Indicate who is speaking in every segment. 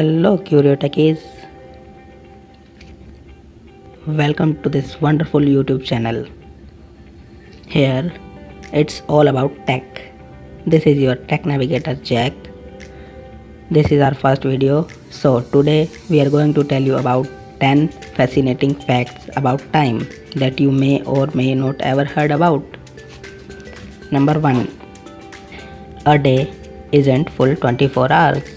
Speaker 1: Hello Curiotechies, welcome to this wonderful YouTube channel. Here it's all about tech. This is your tech navigator Jack. This is our first video. So today we are going to tell you about 10 fascinating facts about time that you may or may not ever heard about. Number 1. A day isn't full 24 hours.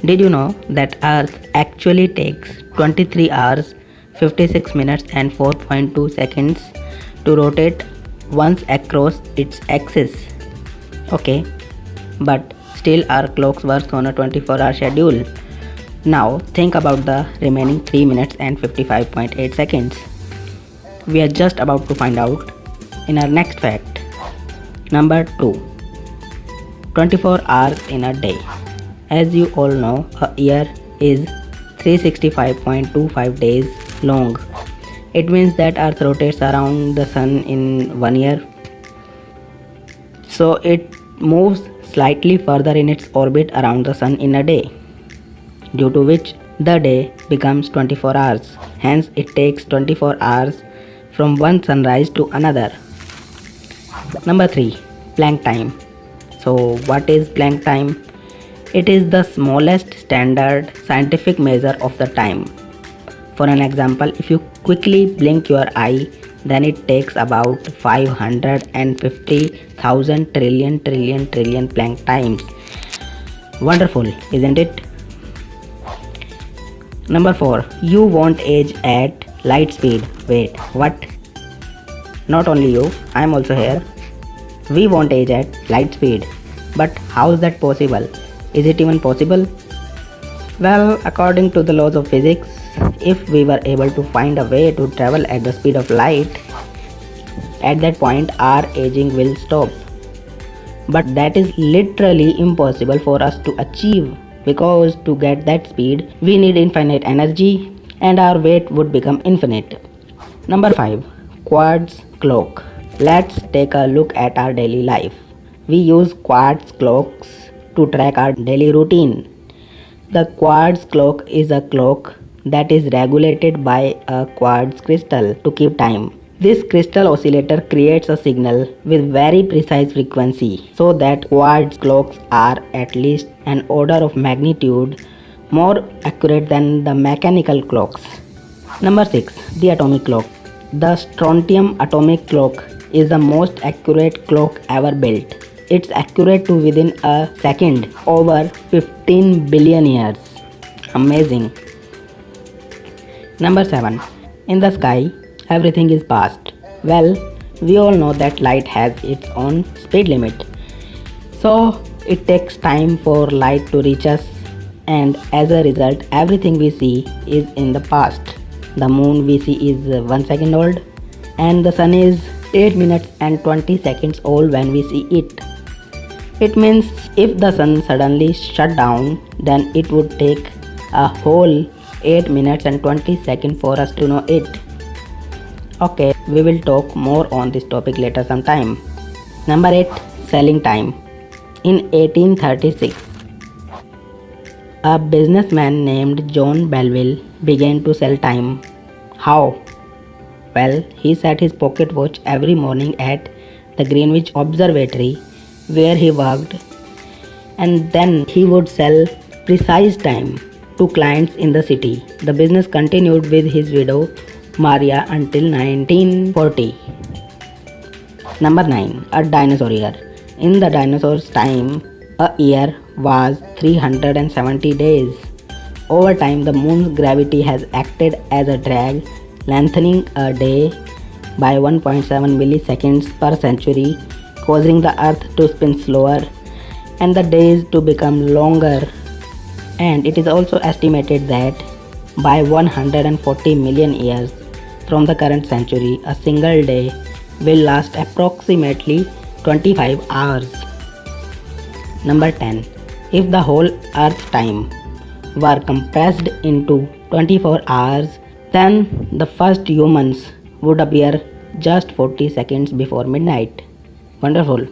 Speaker 1: Did you know that Earth actually takes 23 hours, 56 minutes and 4.2 seconds to rotate once across its axis? Okay, but still our clocks work on a 24-hour schedule. Now think about the remaining 3 minutes and 55.8 seconds. We are just about to find out in our next fact. Number 2. 24 hours in a day. As you all know, a year is 365.25 days long. It means that Earth rotates around the Sun in 1 year. So it moves slightly further in its orbit around the Sun in a day, due to which the day becomes 24 hours. Hence it takes 24 hours from one sunrise to another. Number 3. Planck time. So what is Planck time? It is the smallest standard scientific measure of the time. For an example, if you quickly blink your eye, then it takes about 550,000 trillion Planck times. Wonderful, isn't it? Number 4. You won't age at light speed. Wait, what? Not only you, I am also here. We won't age at light speed. But how is that possible? Is it even possible? Well, according to the laws of physics, if we were able to find a way to travel at the speed of light, at that point our aging will stop. But that is literally impossible for us to achieve, because to get that speed we need infinite energy and our weight would become infinite. Number 5. Quartz clock. Let's take a look at our daily life. We use quartz clocks to track our daily routine. The quartz clock is a clock that is regulated by a quartz crystal to keep time. This crystal oscillator creates a signal with very precise frequency, so that quartz clocks are at least an order of magnitude more accurate than the mechanical clocks. Number 6. The atomic clock. The strontium atomic clock is the most accurate clock ever built. It's accurate to within a second over 15 billion years. Amazing. Number 7. In the sky, everything is fast. Well, we all know that light has its own speed limit. So it takes time for light to reach us, and as a result everything we see is in the past. The moon we see is 1 second old, and the sun is 8 minutes and 20 seconds old when we see it. It means if the sun suddenly shut down, then it would take a whole 8 minutes and 20 seconds for us to know it. Okay, we will talk more on this topic later sometime. Number 8. Selling time. In 1836, a businessman named John Belleville began to sell time. How? Well, he set his pocket watch every morning at the Greenwich Observatory where he worked, and then he would sell precise time to clients in the city. The business continued with his widow Maria until 1940. Number 9. A dinosaur year. In the dinosaur's time, a year was 370 days. Over time, the moon's gravity has acted as a drag, lengthening a day by 1.7 milliseconds per century, causing the Earth to spin slower and the days to become longer. And it is also estimated that by 140 million years from the current century, a single day will last approximately 25 hours. Number 10. If the whole Earth's time were compressed into 24 hours, then the first humans would appear just 40 seconds before midnight. Wonderful.